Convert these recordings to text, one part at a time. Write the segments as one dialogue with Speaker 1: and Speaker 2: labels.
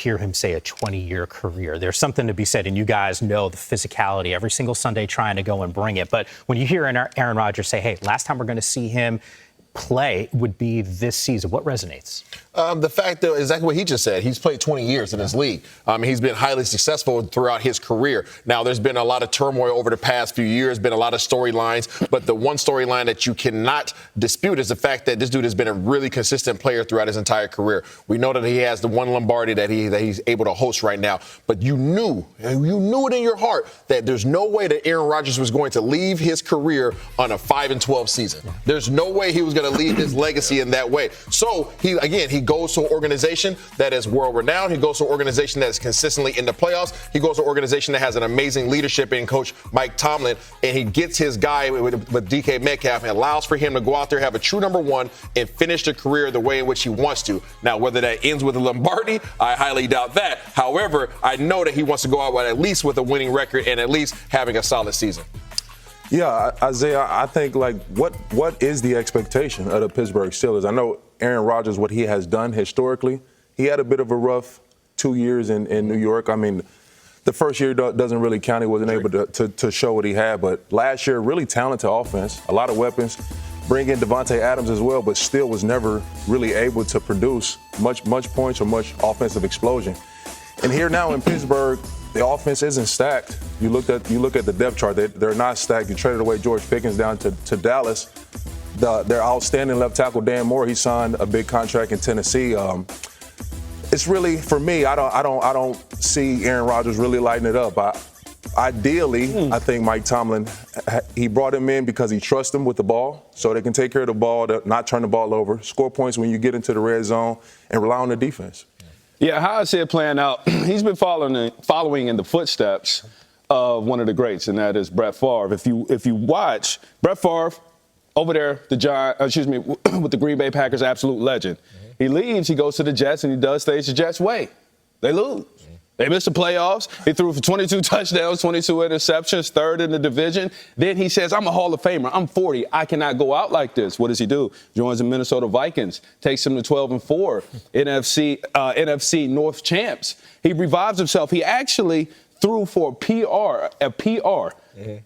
Speaker 1: hear him say a 20-year career. There's something to be said, and you guys know the physicality every single Sunday trying to go and bring it. But when you hear Aaron Rodgers say, hey, last time we're going to see him play would be this season, what resonates?
Speaker 2: The fact that exactly what he just said, he's played 20 years in this league. He's been highly successful throughout his career. Now, there's been a lot of turmoil over the past few years, been a lot of storylines, but the one storyline that you cannot dispute is the fact that this dude has been a really consistent player throughout his entire career. We know that he has the one Lombardi that he's able to host right now, but you knew it in your heart that there's no way that Aaron Rodgers was going to leave his career on a 5-12 season. There's no way he was going to leave his legacy in that way. So he goes to an organization that is world-renowned. He goes to an organization that is consistently in the playoffs. He goes to an organization that has an amazing leadership in Coach Mike Tomlin, and he gets his guy with DK Metcalf and allows for him to go out there, have a true number one, and finish the career the way in which he wants to. Now, whether that ends with a Lombardi, I highly doubt that. However, I know that he wants to go out with at least with a winning record and at least having a solid season.
Speaker 3: Yeah, Isaiah, I think, what is the expectation of the Pittsburgh Steelers? I know Aaron Rodgers, what he has done historically, he had a bit of a rough 2 years in New York. I mean, the first year doesn't really count. He wasn't able to show what he had. But last year, really talented offense, a lot of weapons. Bring in Devontae Adams as well, but still was never really able to produce much points or much offensive explosion. And here now in Pittsburgh, the offense isn't stacked. You look at the depth chart; they're not stacked. You traded away George Pickens down to Dallas. Their outstanding left tackle Dan Moore, he signed a big contract in Tennessee. It's really, for me, I don't see Aaron Rodgers really lighting it up. Ideally, I think Mike Tomlin, he brought him in because he trusts him with the ball, so they can take care of the ball, not turn the ball over, score points when you get into the red zone, and rely on the defense.
Speaker 4: Yeah, how I see it playing out, he's been following in the footsteps of one of the greats, and that is Brett Favre. If you watch Brett Favre over there, with the Green Bay Packers, absolute legend. He leaves, he goes to the Jets, and he does things the Jets' way. They lose. They missed the playoffs. He threw for 22 touchdowns, 22 interceptions, third in the division. Then he says, I'm a Hall of Famer. I'm 40. I cannot go out like this. What does he do? Joins the Minnesota Vikings, takes them to 12-4, NFC North champs. He revives himself. He actually threw for a PR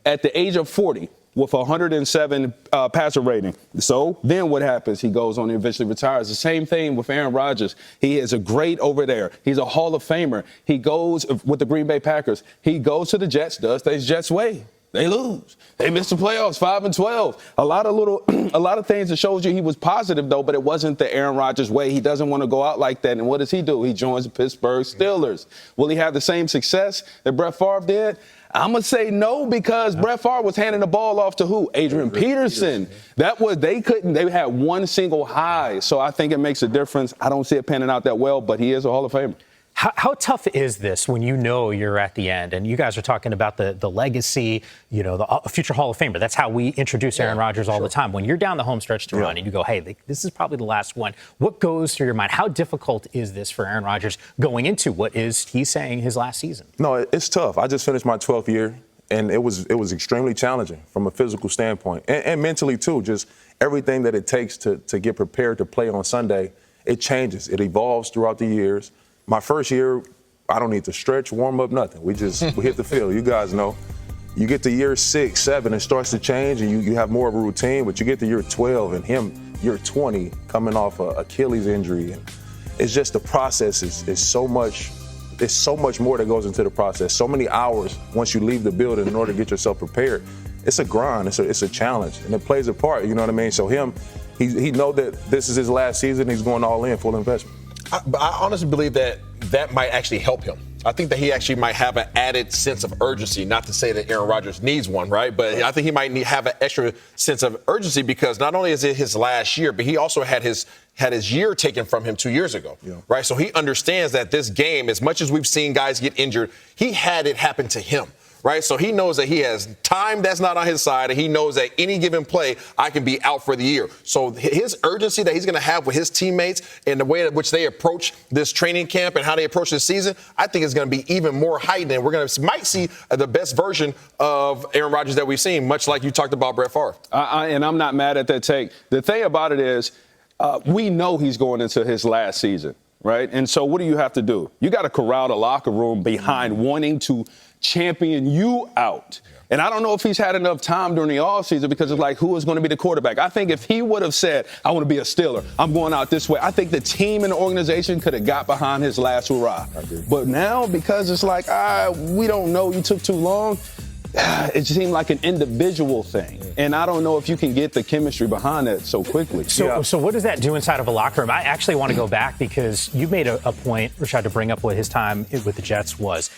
Speaker 4: at the age of 40. With a 107 passer rating. So then what happens? He goes on and eventually retires. The same thing with Aaron Rodgers. He is a great over there. He's a Hall of Famer. He goes with the Green Bay Packers. He goes to the Jets, does things Jets' way. They lose. They missed the playoffs, 5-12. A lot of things that shows you he was positive, though, but it wasn't the Aaron Rodgers way. He doesn't want to go out like that. And what does he do? He joins the Pittsburgh Steelers. Will he have the same success that Brett Favre did? I'm going to say no, because Brett Favre was handing the ball off to who? Adrian Peterson. They had one single high. So I think it makes a difference. I don't see it panning out that well, but he is a Hall of Famer.
Speaker 1: How tough is this when you know you're at the end? And you guys are talking about the legacy, the future Hall of Famer. That's how we introduce Aaron Rodgers all the time. When you're down the home stretch to run and you go, hey, this is probably the last one. What goes through your mind? How difficult is this for Aaron Rodgers going into what is, he's saying, his last season? No,
Speaker 3: it's tough. I just finished my 12th year, and it was extremely challenging from a physical standpoint and mentally, too. Just everything that it takes to get prepared to play on Sunday, it changes. It evolves throughout the years. My first year, I don't need to stretch, warm up, nothing. We hit the field. You guys know. You get to year 6, 7, it starts to change, and you have more of a routine. But you get to year 12, and him, year 20, coming off an Achilles injury. And it's just the process is so much. There's so much more that goes into the process. So many hours once you leave the building in order to get yourself prepared. It's a grind. It's a challenge, and it plays a part. You know what I mean? So he know that this is his last season. He's going all in, full investment.
Speaker 2: I honestly believe that might actually help him. I think that he actually might have an added sense of urgency, not to say that Aaron Rodgers needs one, right? But I think he might have an extra sense of urgency because not only is it his last year, but he also had his year taken from him 2 years ago, right? So he understands that this game, as much as we've seen guys get injured, he had it happen to him. Right, so he knows that he has time that's not on his side, and he knows that any given play, I can be out for the year. So his urgency that he's going to have with his teammates and the way in which they approach this training camp and how they approach this season, I think is going to be even more heightened. And might see the best version of Aaron Rodgers that we've seen, much like you talked about Brett Favre.
Speaker 4: And I'm not mad at that take. The thing about it is we know he's going into his last season. right? And so what do you have to do? You got to corral the locker room behind wanting to champion you out. And I don't know if he's had enough time during the offseason because it's like, who is going to be the quarterback? I think if he would have said, I want to be a Steeler, I'm going out this way, I think the team and the organization could have got behind his last hurrah. But now, because it's like, we don't know, you took too long, it seemed like an individual thing. And I don't know if you can get the chemistry behind that so quickly.
Speaker 1: So what does that do inside of a locker room? I actually want to go back because you made a point, Rashad, to bring up what his time with the Jets was.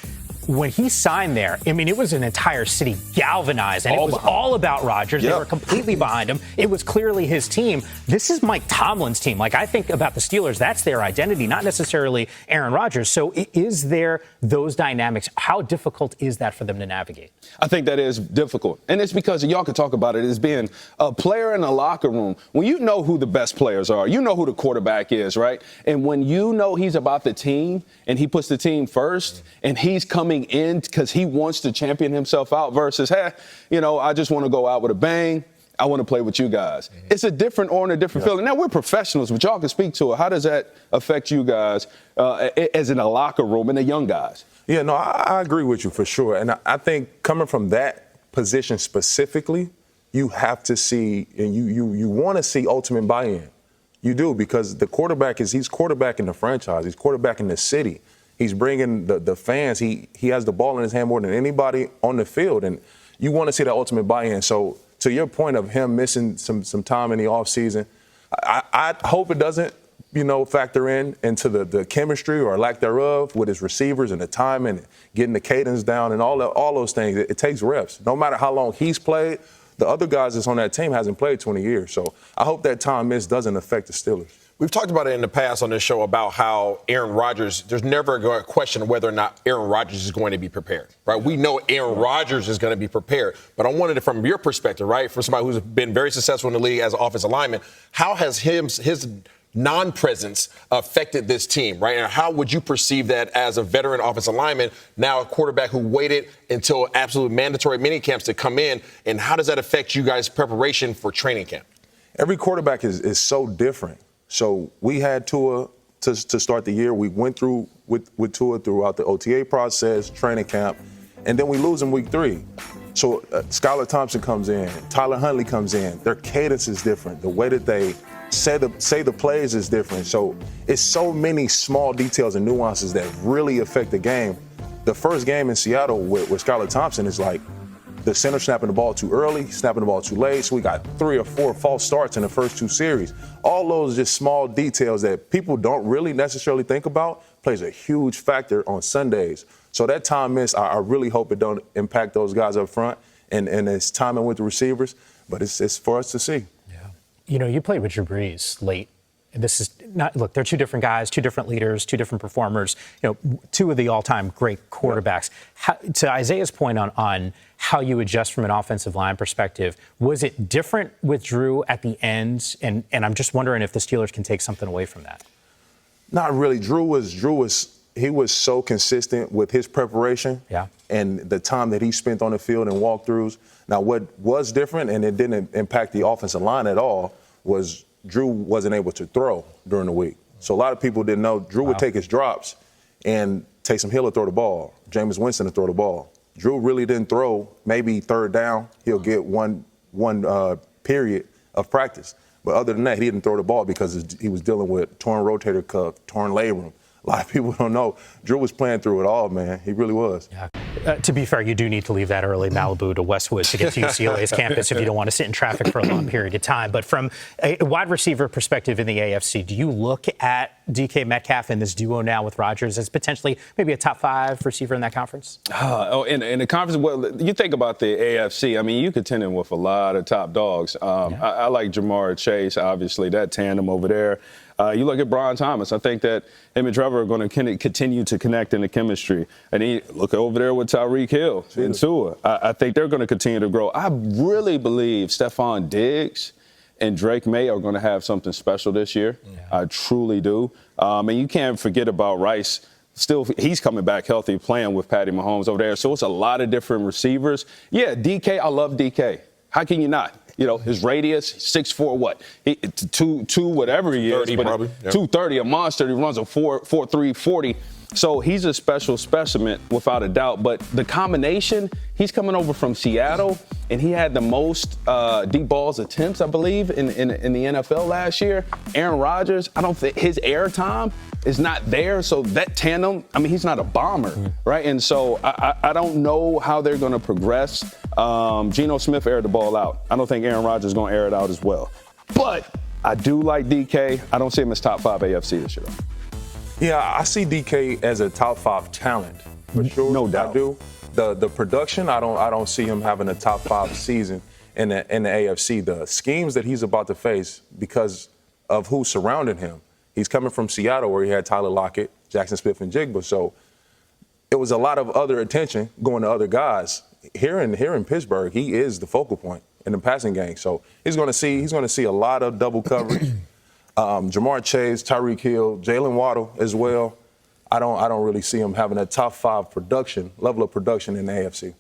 Speaker 1: When he signed there, I mean, it was an entire city galvanized, and it was all about Rodgers. They were completely behind him. It was clearly his team. This is Mike Tomlin's team. Like, I think about the Steelers, that's their identity, not necessarily Aaron Rodgers. So is there those dynamics? How difficult is that for them to navigate?
Speaker 4: I think that is difficult. And it's because, y'all can talk about it as being a player in a locker room. When you know who the best players are, you know who the quarterback is, right? And when you know he's about the team and he puts the team first and he's coming in because he wants to champion himself out versus, hey, I just want to go out with a bang. I want to play with you guys. It's a different or a different feeling. Now, we're professionals, but y'all can speak to it. How does that affect you guys as in a locker room and the young guys?
Speaker 3: Yeah, no, I agree with you for sure. And I think coming from that position specifically, you have to see, and you want to see ultimate buy-in. You do, because the quarterback he's quarterbacking the franchise. He's quarterbacking the city. He's bringing the fans. He has the ball in his hand more than anybody on the field. And you want to see that ultimate buy-in. So to your point of him missing some time in the offseason, I hope it doesn't, factor into the chemistry or lack thereof with his receivers and the timing, getting the cadence down and all those things. It takes reps. No matter how long he's played, the other guys that's on that team hasn't played 20 years. So I hope that time missed doesn't affect the Steelers.
Speaker 2: We've talked about it in the past on this show about how Aaron Rodgers, there's never a question whether or not Aaron Rodgers is going to be prepared, right? We know Aaron Rodgers is going to be prepared. But I wanted it from your perspective, right, from somebody who's been very successful in the league as an offensive lineman, how has his non-presence affected this team, right? And how would you perceive that as a veteran offensive lineman, now a quarterback who waited until absolute mandatory minicamps to come in, and how does that affect you guys' preparation for training camp?
Speaker 3: Every quarterback is so different. So we had Tua to start the year. We went through with Tua throughout the OTA process, training camp, and then we lose in week 3. So Skylar Thompson comes in, Tyler Huntley comes in. Their cadence is different. The way that they say the plays is different. So it's so many small details and nuances that really affect the game. The first game in Seattle with Skylar Thompson is like the center snapping the ball too early, snapping the ball too late. So we got 3 or 4 false starts in the first 2 series. All those just small details that people don't really necessarily think about plays a huge factor on Sundays. So that time miss, I really hope it don't impact those guys up front and it's timing with the receivers. But it's for us to see.
Speaker 1: Yeah. You played with Drew Brees late. And this is not, look, they're 2 different guys, 2 different leaders, 2 different performers, 2 of the all-time great quarterbacks. To Isaiah's point on how you adjust from an offensive line perspective, was it different with Drew at the end? And I'm just wondering if the Steelers can take something away from that.
Speaker 3: Not really. Drew was so consistent with his preparation and the time that he spent on the field and walkthroughs. Now, what was different, and it didn't impact the offensive line at all, was Drew wasn't able to throw during the week. So a lot of people didn't know Drew would take his drops and Taysom Hill would throw the ball, Jameis Winston to throw the ball. Drew really didn't throw. Maybe third down, he'll get one period of practice. But other than that, he didn't throw the ball because he was dealing with torn rotator cuff, torn labrum. A lot of people don't know. Drew was playing through it all, man. He really was.
Speaker 1: Yeah. To be fair, you do need to leave that early Malibu to Westwood to get to UCLA's campus if you don't want to sit in traffic for a long period of time. But from a wide receiver perspective in the AFC, do you look at DK Metcalf and this duo now with Rodgers as potentially maybe a top 5 receiver in that conference?
Speaker 4: In the conference, well, you think about the AFC. I mean, you contending with a lot of top dogs. I like Jamar Chase, obviously, that tandem over there. You look at Brian Thomas. I think that him and Trevor are going to continue to connect in the chemistry. And look over there with Tyreek Hill and Tua. I think they're going to continue to grow. I really believe Stephon Diggs and Drake May are going to have something special this year. Yeah. I truly do. And you can't forget about Rice. Still, he's coming back healthy, playing with Patty Mahomes over there. So it's a lot of different receivers. Yeah, DK, I love DK. How can you not? his radius, 6'4", what? Two whatever he is.
Speaker 2: 30 probably. Yep.
Speaker 4: 230, a monster. He runs a 4.3 40. So he's a special specimen without a doubt. But the combination, he's coming over from Seattle, and he had the most deep balls attempts, I believe, in the NFL last year. Aaron Rodgers, I don't think his air time is not there. So that tandem, I mean, he's not a bomber, right? And so I don't know how they're going to progress. Geno Smith aired the ball out. I don't think Aaron Rodgers is going to air it out as well. But I do like DK. I don't see him as top 5 AFC this year.
Speaker 3: Yeah, I see DK as a top 5 talent for sure.
Speaker 4: No doubt.
Speaker 3: I do. The production, I don't see him having a top 5 season in the AFC. The schemes that he's about to face because of who's surrounding him. He's coming from Seattle where he had Tyler Lockett, Jackson Smith, and Jigba. So it was a lot of other attention going to other guys. Here in Pittsburgh, he is the focal point in the passing game. So he's going to see a lot of double coverage. Jamar Chase, Tyreek Hill, Jalen Waddle as well. I don't really see him having a top 5 level of production in the AFC.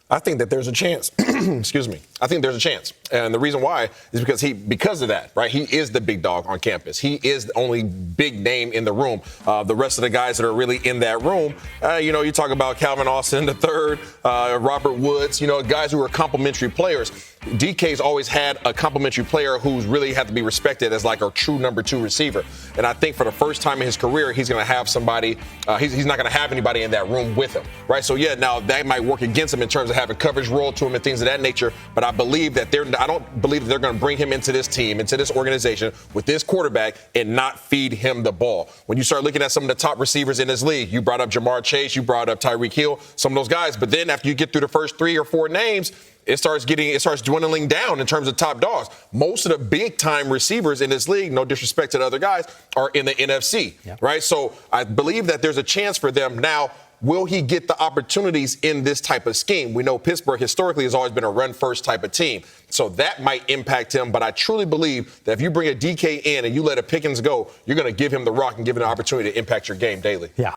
Speaker 2: I think that there's a chance. Excuse me. I think there's a chance. And the reason why is because of that, right? He is the big dog on campus. He is the only big name in the room. The rest of the guys that are really in that room, you talk about Calvin Austin III, Robert Woods, guys who are complimentary players. DK's always had a complimentary player who's really had to be respected as like a true number 2 receiver. And I think for the first time in his career, he's going to have somebody, he's not going to have anybody in that room with him, right? So, yeah, now that might work against him in terms of having coverage roll to him and things of that nature. But I don't believe that they're going to bring him into this team, into this organization with this quarterback and not feed him the ball. When you start looking at some of the top receivers in this league, you brought up Jamar Chase, you brought up Tyreek Hill, some of those guys. But then after you get through the first 3 or 4 names, it starts dwindling down in terms of top dogs. Most of the big-time receivers in this league, no disrespect to the other guys, are in the NFC, right? So I believe that there's a chance for them. Now, will he get the opportunities in this type of scheme? We know Pittsburgh historically has always been a run-first type of team. So that might impact him. But I truly believe that if you bring a DK in and you let a Pickens go, you're going to give him the rock and give him the opportunity to impact your game daily.
Speaker 1: Yeah.